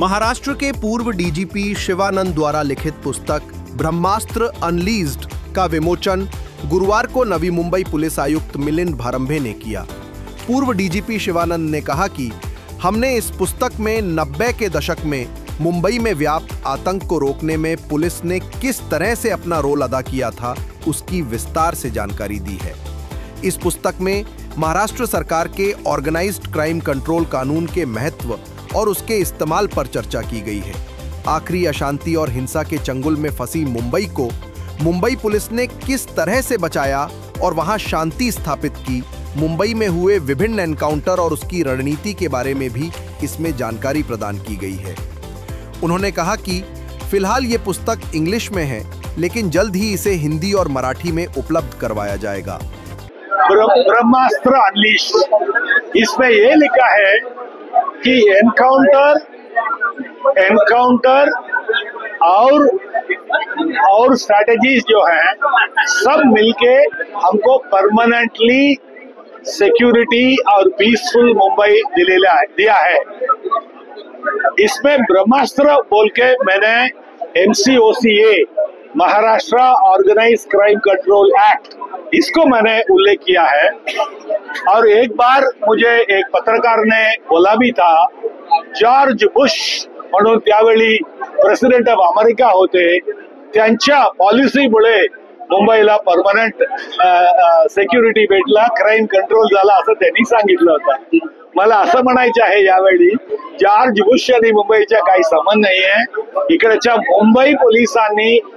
महाराष्ट्र के पूर्व डीजीपी शिवानंद द्वारा लिखित पुस्तक ब्रह्मास्त्र अनलीज्ड का विमोचन गुरुवार को नवी मुंबई पुलिस आयुक्त मिलिंद भारंभे ने किया। पूर्व डीजीपी शिवानंद ने कहा कि हमने इस पुस्तक में 90 के दशक में मुंबई में व्याप्त आतंक को रोकने में पुलिस ने किस तरह से अपना रोल अदा किया था उसकी विस्तार से जानकारी दी है। इस पुस्तक में महाराष्ट्र सरकार के ऑर्गेनाइज्ड क्राइम कंट्रोल कानून के महत्व और उसके इस्तेमाल पर चर्चा की गई है। आखिरी अशांति और हिंसा के चंगुल में फंसी मुंबई को मुंबई पुलिस ने किस तरह से बचाया और वहां शांति स्थापित की, मुंबई में हुए विभिन्न एनकाउंटर और उसकी रणनीति के बारे में भी इसमें जानकारी प्रदान की गई है। उन्होंने कहा कि फिलहाल ये पुस्तक इंग्लिश में है, लेकिन जल्द ही इसे हिंदी और मराठी में उपलब्ध करवाया जाएगा। ब्रह्मास्त्र अनलीज्ड, इसमें ये लिखा है कि एनकाउंटर और स्ट्रैटेजीज जो हैं सब मिलके हमको परमानेंटली सिक्योरिटी और पीसफुल मुंबई दिया है। इसमें ब्रह्मास्त्र बोल के मैंने MCOCA Maharashtra organised crime control act इसको मैंने उल्लेख किया है। और एक बार मुझे एक पत्रकार ने बोला भी था, जॉर्ज बुश म्हणून त्यावेळी प्रेसिडेंट ऑफ अमेरिका होते, त्यांच्या पॉलिसीमुळे मुंबईला परमनंट सिक्युरिटी भेटला, क्राईम कंट्रोल झाला असं त्यांनी सांगितलं होतं। मला असं म्हणायचं आहे यावेळी जॉर्ज बुश आणि मुंबईचा काही संबंध नहीं है। इकडच्या मुंबई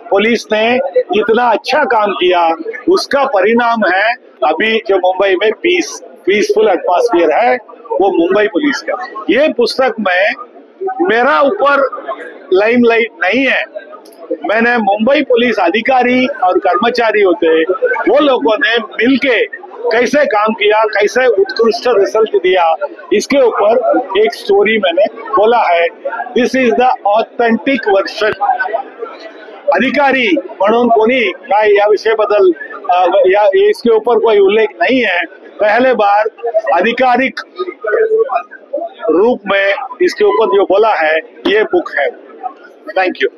पुलिस ने इतना अच्छा काम किया, उसका परिणाम है अभी जो मुंबई में पीसफुल एटमॉस्फेयर है वो मुंबई पुलिस का। ये पुस्तक में मेरा ऊपर लाइमलाइट नहीं है, मैंने मुंबई पुलिस अधिकारी और कर्मचारी होते वो लोगों ने मिलके कैसे काम किया, कैसे उत्कृष्ट रिजल्ट दिया, इसके ऊपर एक स्टोरी मैंने बोला है। दिस इज द ऑथेंटिक वर्जन। अधिकारी म्हणून कोणी काय या विषय बदल इसके ऊपर कोई उल्लेख नहीं है। पहले बार आधिकारिक रूप में इसके ऊपर जो बोला है ये बुक है। Thank you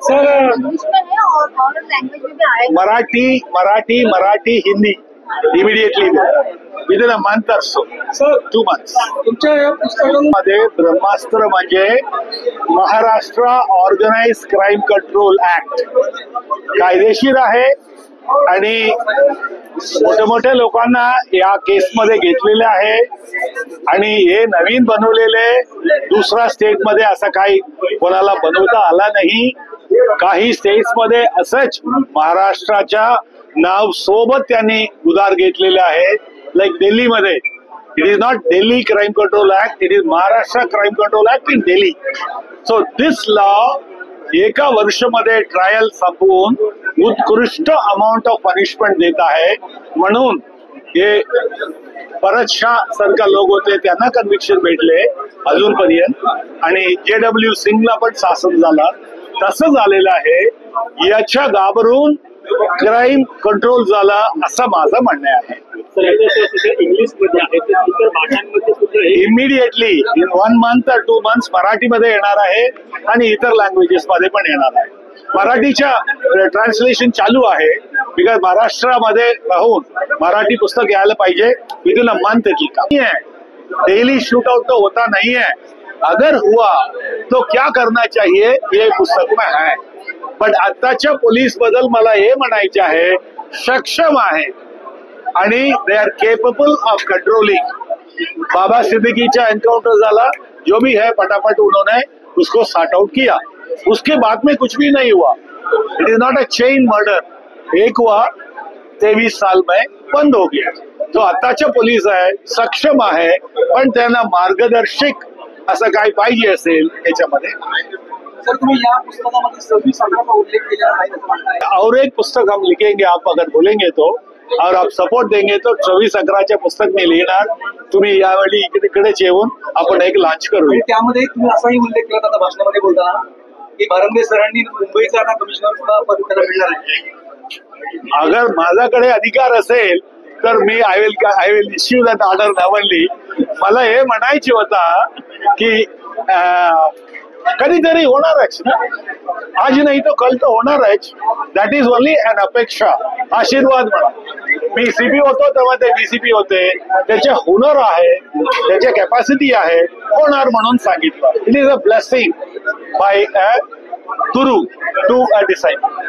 sir. Marathi Hindi immediately within a month और सो सर 2 months। तुमच्या या पुस्तकामध्ये ब्रह्मास्त्र म्हणजे Maharashtra organised crime control act कायदेशीर आहे आणि मोठ्या लोकांना या केसमध्ये घेतलेले आहे आणि हे नवीन बनवलेले दुसरा स्टेट मध्ये असं काही कोणाला बनवता आला नाही। काही स्टेट्स मध्ये असंच महाराष्ट्राच्या नाव सोबत त्यांनी उधार घेतलेले आहे। लाईक दिल्ली मध्ये it is not Delhi crime control act, it is Maharashtra crime control act in Delhi. So this law एका वर्षामध्ये ट्रायल संपवून उत्कृष्ट अमाउंट ऑफ पनिशमेंट देत आहे। म्हणून हे परत शाह सारखा लोक होते त्यांना कन्व्हिक्शन भेटले अजूनपर्यंत आणि JW सिंगला पण शासन झाला, तसं झालेलं आहे। याच्या घाबरून क्राइम कंट्रोल झाला असं माझं म्हणणं आहे। इंग्लिश मध्ये आहे, immediately in 1 month or 2 months मराठीमध्ये येणार आहे आणि इतर लँग्वेजेस मध्ये पण येणार आहे। मराठीच्या ट्रान्सलेशन चालू आहे, बिकॉज महाराष्ट्रामध्ये राहून मराठी पुस्तक यायला पाहिजे विदिन अ मंथ की काम है। डेली शूट आउट तो होता नहीं है, अगर हुआ तो क्या करना चाहिए ये पुस्तक में है। पण आताच्या पोलीस बद्दल मला हे म्हणायचे आहे, सक्षम आहे आणि they are capable of controlling. बाबा सिद्दीकीचा एनकाउंटर झाला, जो भी है फटाफट उन्होंने उसको सॉर्ट आउट किया, उसके बाद में कुछ भी नहीं हुआ। It is not a chain murder, एक हुआ 23 साल में बंद हो गया। तो आताच्या पोलीस आहे सक्षम आहे, पण त्यांना मार्गदर्शक असं काही पाहिजे असेल याच्यामध्ये। सर तुम्ही या पुस्तकामध्ये 26/11 का उल्लेख केला आहे और एक पुस्तक हम लिखेंगे, आप अगर बोलेंगे तो और आप सपोर्ट देंगे तो 26/11च्या पुस्तक मी लिहिणार। तुम्ही यावेळी इकडेच येऊन आपण एक लॉन्च करूया। त्यामध्ये तुम्ही असाही उल्लेख केला होता भाषणामध्ये बोलताना की भारंभे सरांनी मुंबईचा आता कमिशनर पद त्याला मिळणार आहे। अगर माझ्याकडे अधिकार असेल तर मी I will issue that order नवनली। मला हे म्हणायचे होता की कधीतरी होणारच ना, आज नाही तो कल तर होणारच. दॅट इज ओनली अन अपेक्षा, आशीर्वाद म्हणा. मी सीपी होतो तेव्हा ते डीसीपी होते, त्याचे हुनर आहे, त्याचे कॅपॅसिटी आहे, होणार म्हणून सांगितलं. It is a blessing by a guru to a disciple.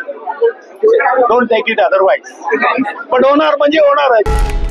Don't take it otherwise, पण होणार म्हणजे होणार आहे.